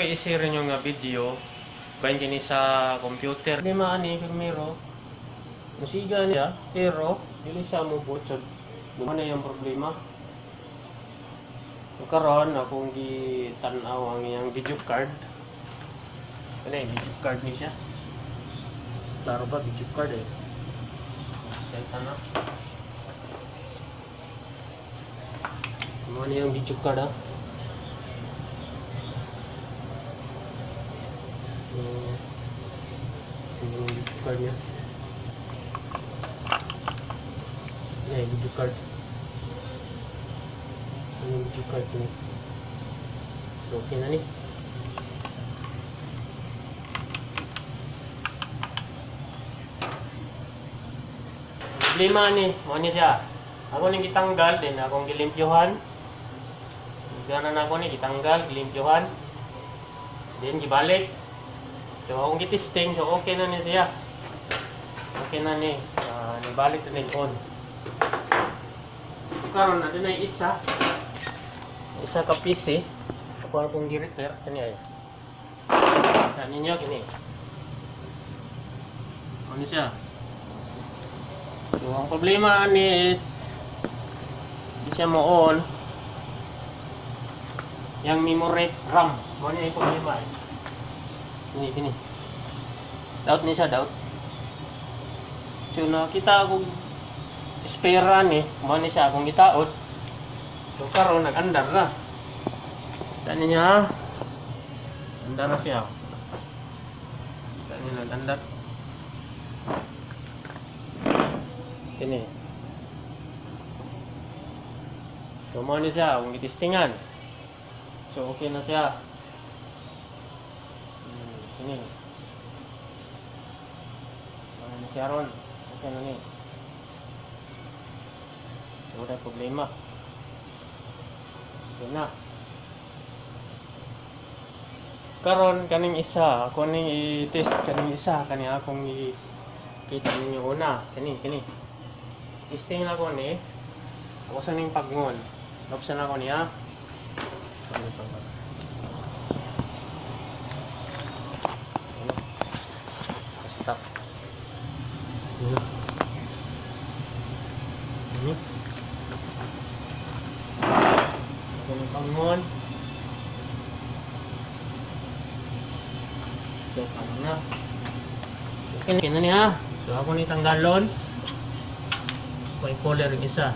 pa i-share nyo nga video bayan kini sa computer. Di maani primero musiga niya pero dili siya mo butod. Ano yung problema? So, karon akong gitanaw ang iyang video card. Ano yung video card ni siya? Klaro ba video card eh? Set na. Ano yung video card ah? Yung video card niya. Ayan, video card. Yung video card niya. So, okay na ni. Problema ni, mo niya siya. Ako nang gitanggal din, akong gilimpyuhan. Gana na ako ni gitanggal, gilimpyuhan. Then gibalik. So akong gitesting, so okay na ni siya. Okay na ni. Nibalik na ni on. Karon na din ay isa ka PC. Ako akong gi-repair kani ay. Kani niyo kini. Ano siya? So, ang problema ni is di siya mo on yang memory RAM. Mo ni yung problema eh. Kini. Doubt ni siya, doubt. So nakita akong espera ni, mo ni siya akong gitaot. So karon nag-andar na. Tani niya. Andar na siya. Tani nag-andar. Ini. So mo ni siya akong gitistingan. So okay na siya. Ini. Ano siya ron? Okay na ni. So wala problema. Okay na. Karon kaning isa, ako ning i-test kaning isa, kani akong kita ninyo una. Kani. Testing na ko ni. Ako sa ning pagngon. Lopsan ako niya. Ano pang stop. Ini. Ako pangon. So, ano na. Okay na niya. So, ako ni tanggalon. May color yung isa.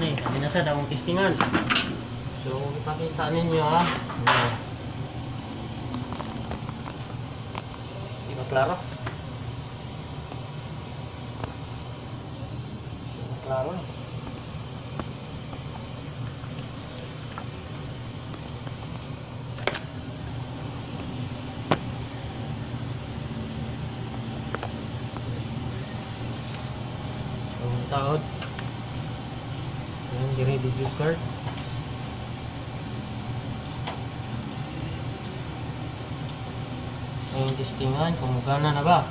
Kami na sa daong testingan. So, ipakita ninyo ha. Di ba klaro? Di ba klaro? Ang taod. Ayan, diri video card. Ayan, testingan kung gana na ba.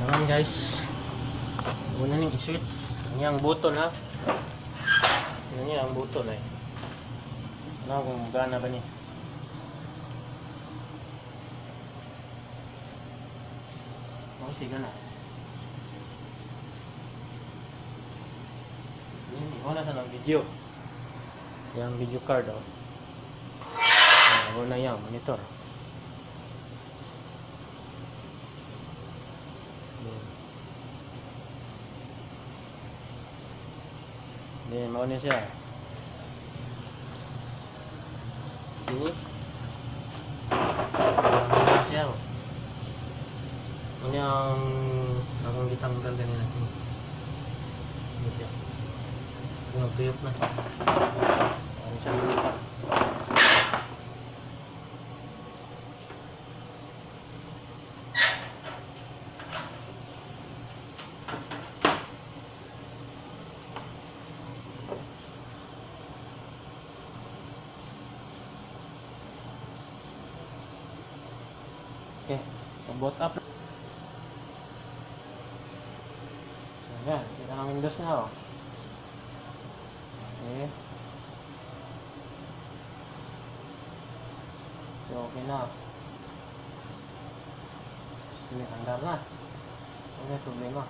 Ayan guys, una nang i-switch. Ano yung button ha? Ano yung button eh. Ano kung gana ba ni? Oh, sige na. Ini na sa ng video. Yang video card oh. Na yang monitor. Ini mau ni siya. Ini siya. Ini yang akong ditanggal kanina. Ini siya. Nag-tuyok na. Ano siya lumipat. Okay, boot up. Ayan, kita ng Windows na oh. Okay. So, okay na. Sige, handar na. Ano yung problema?